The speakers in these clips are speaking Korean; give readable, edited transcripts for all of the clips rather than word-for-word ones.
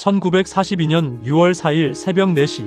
1942년 6월 4일 새벽 4시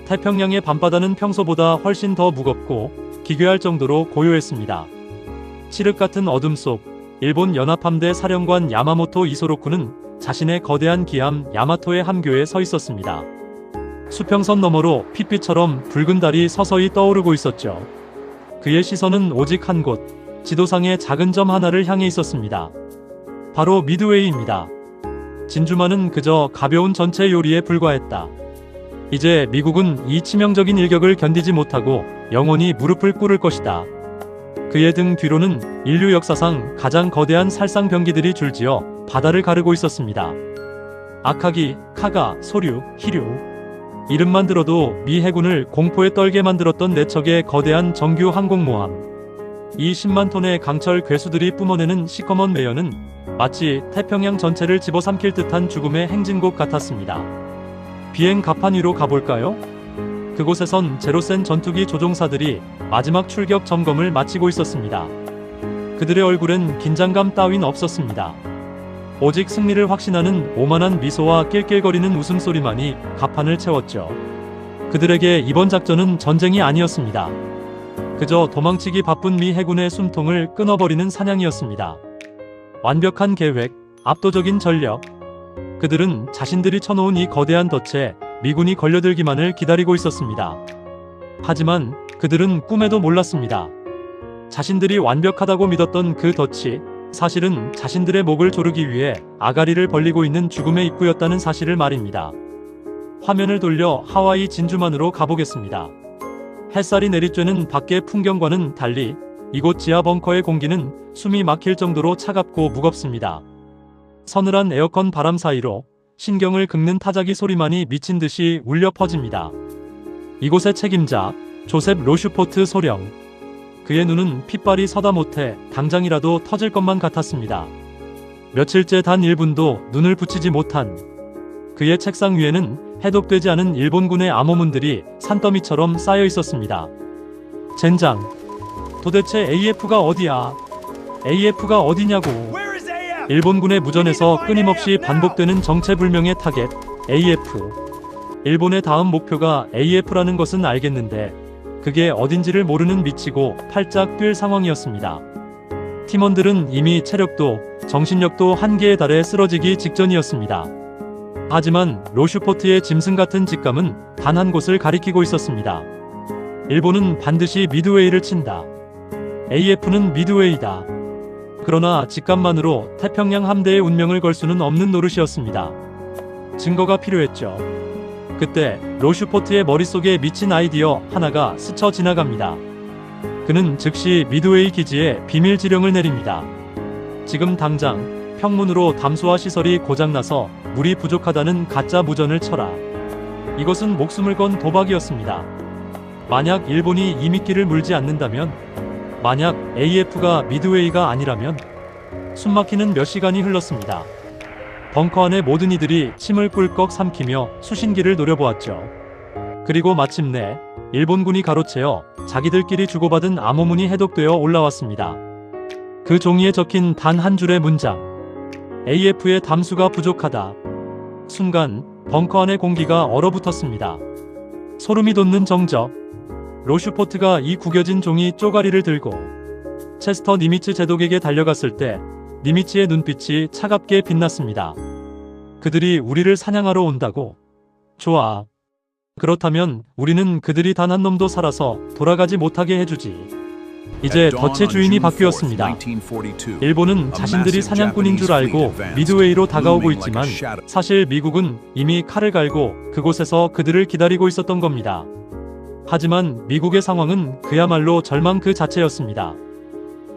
태평양의 밤바다는 평소보다 훨씬 더 무겁고 기괴할 정도로 고요했습니다. 칠흑 같은 어둠 속 일본 연합함대 사령관 야마모토 이소로쿠는 자신의 거대한 기함 야마토의 함교에 서 있었습니다. 수평선 너머로 핏빛처럼 붉은 달이 서서히 떠오르고 있었죠. 그의 시선은 오직 한 곳, 지도상의 작은 점 하나를 향해 있었습니다. 바로 미드웨이입니다. 진주만은 그저 가벼운 전체 요리에 불과했다. 이제 미국은 이 치명적인 일격을 견디지 못하고 영원히 무릎을 꿇을 것이다. 그의 등 뒤로는 인류 역사상 가장 거대한 살상 병기들이 줄지어 바다를 가르고 있었습니다. 아카기, 카가, 소류, 히류. 이름만 들어도 미 해군을 공포에 떨게 만들었던 네 척의 거대한 정규 항공모함. 이 10만 톤의 강철 괴수들이 뿜어내는 시커먼 매연은 마치 태평양 전체를 집어삼킬 듯한 죽음의 행진곡 같았습니다. 비행 갑판 위로 가볼까요? 그곳에선 제로센 전투기 조종사들이 마지막 출격 점검을 마치고 있었습니다. 그들의 얼굴엔 긴장감 따윈 없었습니다. 오직 승리를 확신하는 오만한 미소와 낄낄거리는 웃음소리만이 갑판을 채웠죠. 그들에게 이번 작전은 전쟁이 아니었습니다. 그저 도망치기 바쁜 미 해군의 숨통을 끊어버리는 사냥이었습니다. 완벽한 계획, 압도적인 전력. 그들은 자신들이 쳐놓은 이 거대한 덫에 미군이 걸려들기만을 기다리고 있었습니다. 하지만 그들은 꿈에도 몰랐습니다. 자신들이 완벽하다고 믿었던 그 덫이 사실은 자신들의 목을 조르기 위해 아가리를 벌리고 있는 죽음의 입구였다는 사실을 말입니다. 화면을 돌려 하와이 진주만으로 가보겠습니다. 햇살이 내리쬐는 밖의 풍경과는 달리 이곳 지하 벙커의 공기는 숨이 막힐 정도로 차갑고 무겁습니다. 서늘한 에어컨 바람 사이로 신경을 긁는 타자기 소리만이 미친 듯이 울려 퍼집니다. 이곳의 책임자 조셉 로슈포트 소령. 그의 눈은 핏발이 서다 못해 당장이라도 터질 것만 같았습니다. 며칠째 단 1분도 눈을 붙이지 못한 그의 책상 위에는 해독되지 않은 일본군의 암호문들이 산더미처럼 쌓여 있었습니다. 젠장. 도대체 AF가 어디야? AF가 어디냐고. 일본군의 무전에서 끊임없이 반복되는 정체불명의 타겟, AF. 일본의 다음 목표가 AF라는 것은 알겠는데 그게 어딘지를 모르는 미치고 팔짝 뛸 상황이었습니다. 팀원들은 이미 체력도 정신력도 한계에 달해 쓰러지기 직전이었습니다. 하지만 로슈포트의 짐승 같은 직감은 단 한 곳을 가리키고 있었습니다. 일본은 반드시 미드웨이를 친다. AF는 미드웨이다. 그러나 직감만으로 태평양 함대의 운명을 걸 수는 없는 노릇이었습니다. 증거가 필요했죠. 그때 로슈포트의 머릿속에 미친 아이디어 하나가 스쳐 지나갑니다. 그는 즉시 미드웨이 기지에 비밀 지령을 내립니다. 지금 당장 평문으로 담수화 시설이 고장나서 물이 부족하다는 가짜 무전을 쳐라. 이것은 목숨을 건 도박이었습니다. 만약 일본이 이 미끼를 물지 않는다면, 만약 AF가 미드웨이가 아니라면 숨막히는 몇 시간이 흘렀습니다. 벙커 안의 모든 이들이 침을 꿀꺽 삼키며 수신기를 노려보았죠. 그리고 마침내 일본군이 가로채어 자기들끼리 주고받은 암호문이 해독되어 올라왔습니다. 그 종이에 적힌 단 한 줄의 문장. AF의 담수가 부족하다. 순간 벙커 안의 공기가 얼어붙었습니다. 소름이 돋는 정적. 로슈포트가 이 구겨진 종이 쪼가리를 들고 체스터 니미츠 제독에게 달려갔을 때 니미츠의 눈빛이 차갑게 빛났습니다. 그들이 우리를 사냥하러 온다고? 좋아. 그렇다면 우리는 그들이 단 한 놈도 살아서 돌아가지 못하게 해주지. 이제 덫의 주인이 바뀌었습니다. 일본은 자신들이 사냥꾼인 줄 알고 미드웨이로 다가오고 있지만 사실 미국은 이미 칼을 갈고 그곳에서 그들을 기다리고 있었던 겁니다. 하지만 미국의 상황은 그야말로 절망 그 자체였습니다.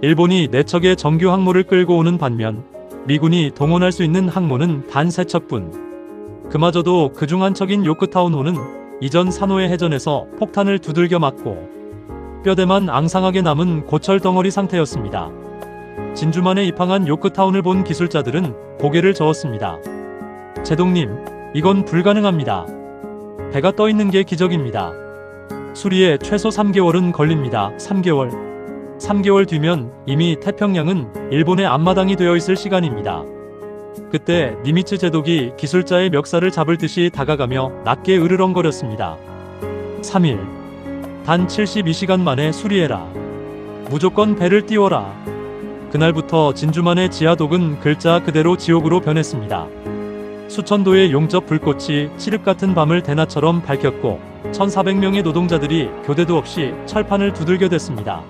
일본이 4척의 정규 항모를 끌고 오는 반면 미군이 동원할 수 있는 항모는 단 3척뿐. 그마저도 그중 한 척인 요크타운호는 이전 산호의 해전에서 폭탄을 두들겨 맞고 뼈대만 앙상하게 남은 고철 덩어리 상태였습니다. 진주만에 입항한 요크타운을 본 기술자들은 고개를 저었습니다. 제독님, 이건 불가능합니다. 배가 떠 있는 게 기적입니다. 수리에 최소 3개월은 걸립니다. 3개월. 3개월 뒤면 이미 태평양은 일본의 앞마당이 되어 있을 시간입니다. 그때 니미츠 제독이 기술자의 멱살을 잡을 듯이 다가가며 낮게 으르렁거렸습니다. 3일. 단 72시간 만에 수리해라. 무조건 배를 띄워라. 그날부터 진주만의 지하독은 글자 그대로 지옥으로 변했습니다. 수천도의 용접 불꽃이 칠흑 같은 밤을 대낮처럼 밝혔고 1400명의 노동자들이 교대도 없이 철판을 두들겨댔습니다.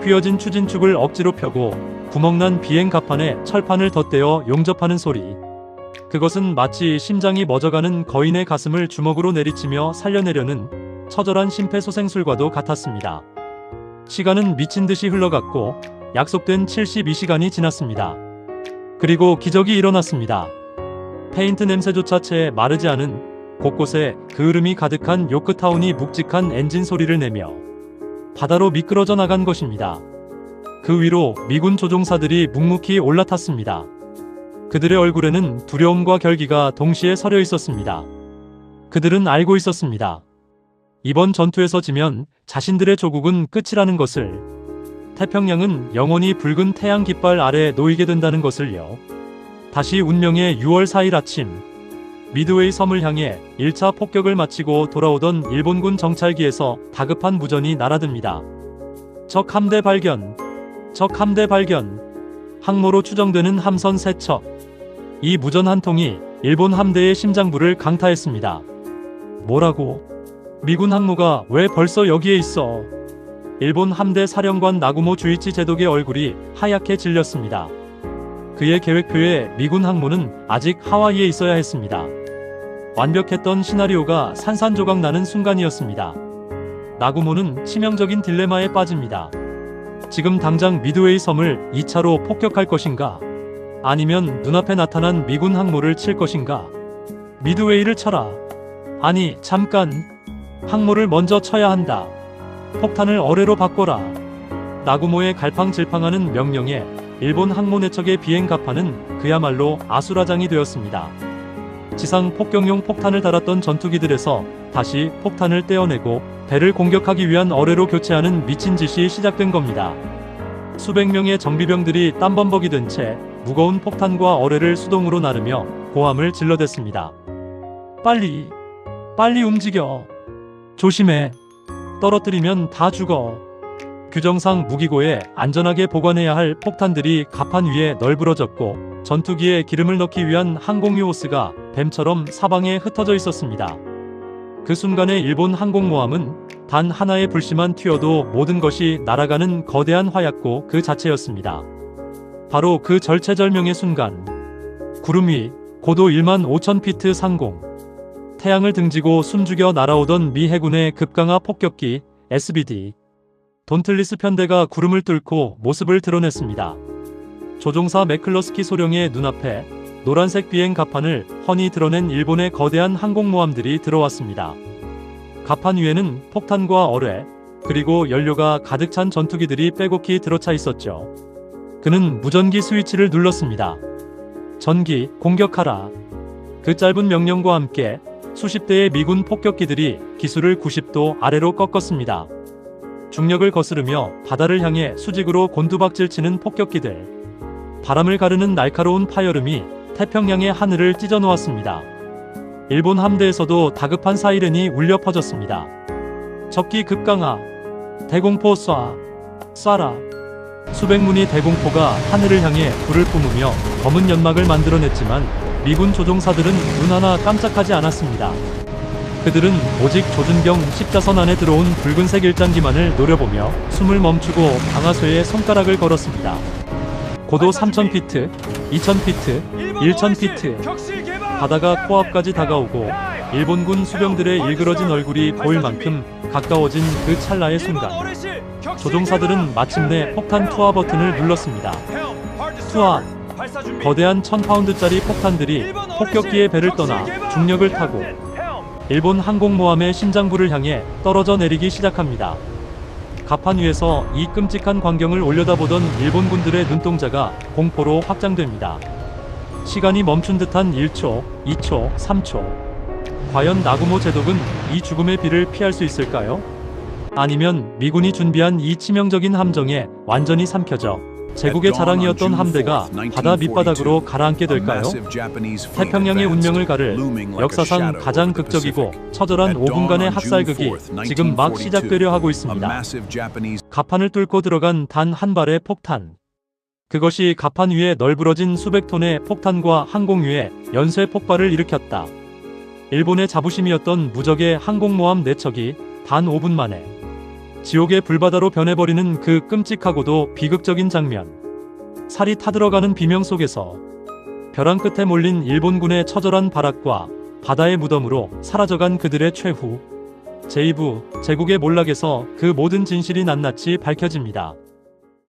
휘어진 추진축을 억지로 펴고 구멍난 비행 갑판에 철판을 덧대어 용접하는 소리. 그것은 마치 심장이 멎어가는 거인의 가슴을 주먹으로 내리치며 살려내려는 처절한 심폐소생술과도 같았습니다. 시간은 미친 듯이 흘러갔고 약속된 72시간이 지났습니다. 그리고 기적이 일어났습니다. 페인트 냄새조차 채 마르지 않은 곳곳에 그을음이 가득한 요크타운이 묵직한 엔진 소리를 내며 바다로 미끄러져 나간 것입니다. 그 위로 미군 조종사들이 묵묵히 올라탔습니다. 그들의 얼굴에는 두려움과 결기가 동시에 서려 있었습니다. 그들은 알고 있었습니다. 이번 전투에서 지면 자신들의 조국은 끝이라는 것을, 태평양은 영원히 붉은 태양 깃발 아래 놓이게 된다는 것을요. 다시 운명의 6월 4일 아침, 미드웨이 섬을 향해 1차 폭격을 마치고 돌아오던 일본군 정찰기에서 다급한 무전이 날아듭니다. 적 함대 발견, 적 함대 발견. 항모로 추정되는 함선 3척. 이 무전 한 통이 일본 함대의 심장부를 강타했습니다. 뭐라고? 미군 항모가 왜 벌써 여기에 있어? 일본 함대 사령관 나구모 주이치 제독의 얼굴이 하얗게 질렸습니다. 그의 계획표에 미군 항모는 아직 하와이에 있어야 했습니다. 완벽했던 시나리오가 산산조각 나는 순간이었습니다. 나구모는 치명적인 딜레마에 빠집니다. 지금 당장 미드웨이 섬을 2차로 폭격할 것인가? 아니면 눈앞에 나타난 미군 항모를 칠 것인가? 미드웨이를 쳐라. 아니, 잠깐. 항모를 먼저 쳐야 한다. 폭탄을 어뢰로 바꿔라. 나구모의 갈팡질팡하는 명령에 일본 항모 내척의 비행 갑판은 그야말로 아수라장이 되었습니다. 지상 폭격용 폭탄을 달았던 전투기들에서 다시 폭탄을 떼어내고 배를 공격하기 위한 어뢰로 교체하는 미친 짓이 시작된 겁니다. 수백 명의 정비병들이 땀범벅이 된 채 무거운 폭탄과 어뢰를 수동으로 나르며 고함을 질러댔습니다. 빨리 움직여. 조심해. 떨어뜨리면 다 죽어. 규정상 무기고에 안전하게 보관해야 할 폭탄들이 갑판 위에 널브러졌고 전투기에 기름을 넣기 위한 항공유 호스가 뱀처럼 사방에 흩어져 있었습니다. 그 순간에 일본 항공모함은 단 하나의 불씨만 튀어도 모든 것이 날아가는 거대한 화약고 그 자체였습니다. 바로 그 절체절명의 순간, 구름 위 고도 15,000피트 상공, 태양을 등지고 숨죽여 날아오던 미 해군의 급강하 폭격기 SBD 돈틀리스 편대가 구름을 뚫고 모습을 드러냈습니다. 조종사 매클러스키 소령의 눈앞에 노란색 비행 갑판을 훤히 드러낸 일본의 거대한 항공모함들이 들어왔습니다. 갑판 위에는 폭탄과 어뢰, 그리고 연료가 가득 찬 전투기들이 빼곡히 들어차 있었죠. 그는 무전기 스위치를 눌렀습니다. 전기, 공격하라. 그 짧은 명령과 함께 수십 대의 미군 폭격기들이 기수를 90도 아래로 꺾었습니다. 중력을 거스르며 바다를 향해 수직으로 곤두박질치는 폭격기들. 바람을 가르는 날카로운 파열음이 태평양의 하늘을 찢어놓았습니다. 일본 함대에서도 다급한 사이렌이 울려 퍼졌습니다. 적기 급강하. 대공포 쏴라. 수백 문의 대공포가 하늘을 향해 불을 뿜으며 검은 연막을 만들어냈지만 미군 조종사들은 눈 하나 깜짝하지 않았습니다. 그들은 오직 조준경 십자선 안에 들어온 붉은색 일장기만을 노려보며 숨을 멈추고 방아쇠에 손가락을 걸었습니다. 고도 3,000피트, 2,000피트, 1,000피트. 바다가 코앞까지 다가오고 일본군 수병들의 일그러진 얼굴이 보일 만큼 가까워진 그 찰나의 순간, 조종사들은 마침내 폭탄 투하 버튼을 눌렀습니다. 투하! 거대한 1000파운드짜리 폭탄들이 폭격기의 배를 떠나 중력을 타고 일본 항공모함의 심장부를 향해 떨어져 내리기 시작합니다. 갑판 위에서 이 끔찍한 광경을 올려다보던 일본군들의 눈동자가 공포로 확장됩니다. 시간이 멈춘 듯한 1초, 2초, 3초. 과연 나구모 제독은 이 죽음의 비를 피할 수 있을까요? 아니면 미군이 준비한 이 치명적인 함정에 완전히 삼켜져 제국의 자랑이었던 함대가 바다 밑바닥으로 가라앉게 될까요? 태평양의 운명을 가를 역사상 가장 극적이고 처절한 5분간의 학살극이 지금 막 시작되려 하고 있습니다. 갑판을 뚫고 들어간 단 한 발의 폭탄. 그것이 갑판 위에 널브러진 수백 톤의 폭탄과 항공유의 연쇄 폭발을 일으켰다. 일본의 자부심이었던 무적의 항공모함 4척이 단 5분 만에 지옥의 불바다로 변해버리는 그 끔찍하고도 비극적인 장면. 살이 타들어가는 비명 속에서 벼랑 끝에 몰린 일본군의 처절한 발악과 바다의 무덤으로 사라져간 그들의 최후. 제2부 제국의 몰락에서 그 모든 진실이 낱낱이 밝혀집니다.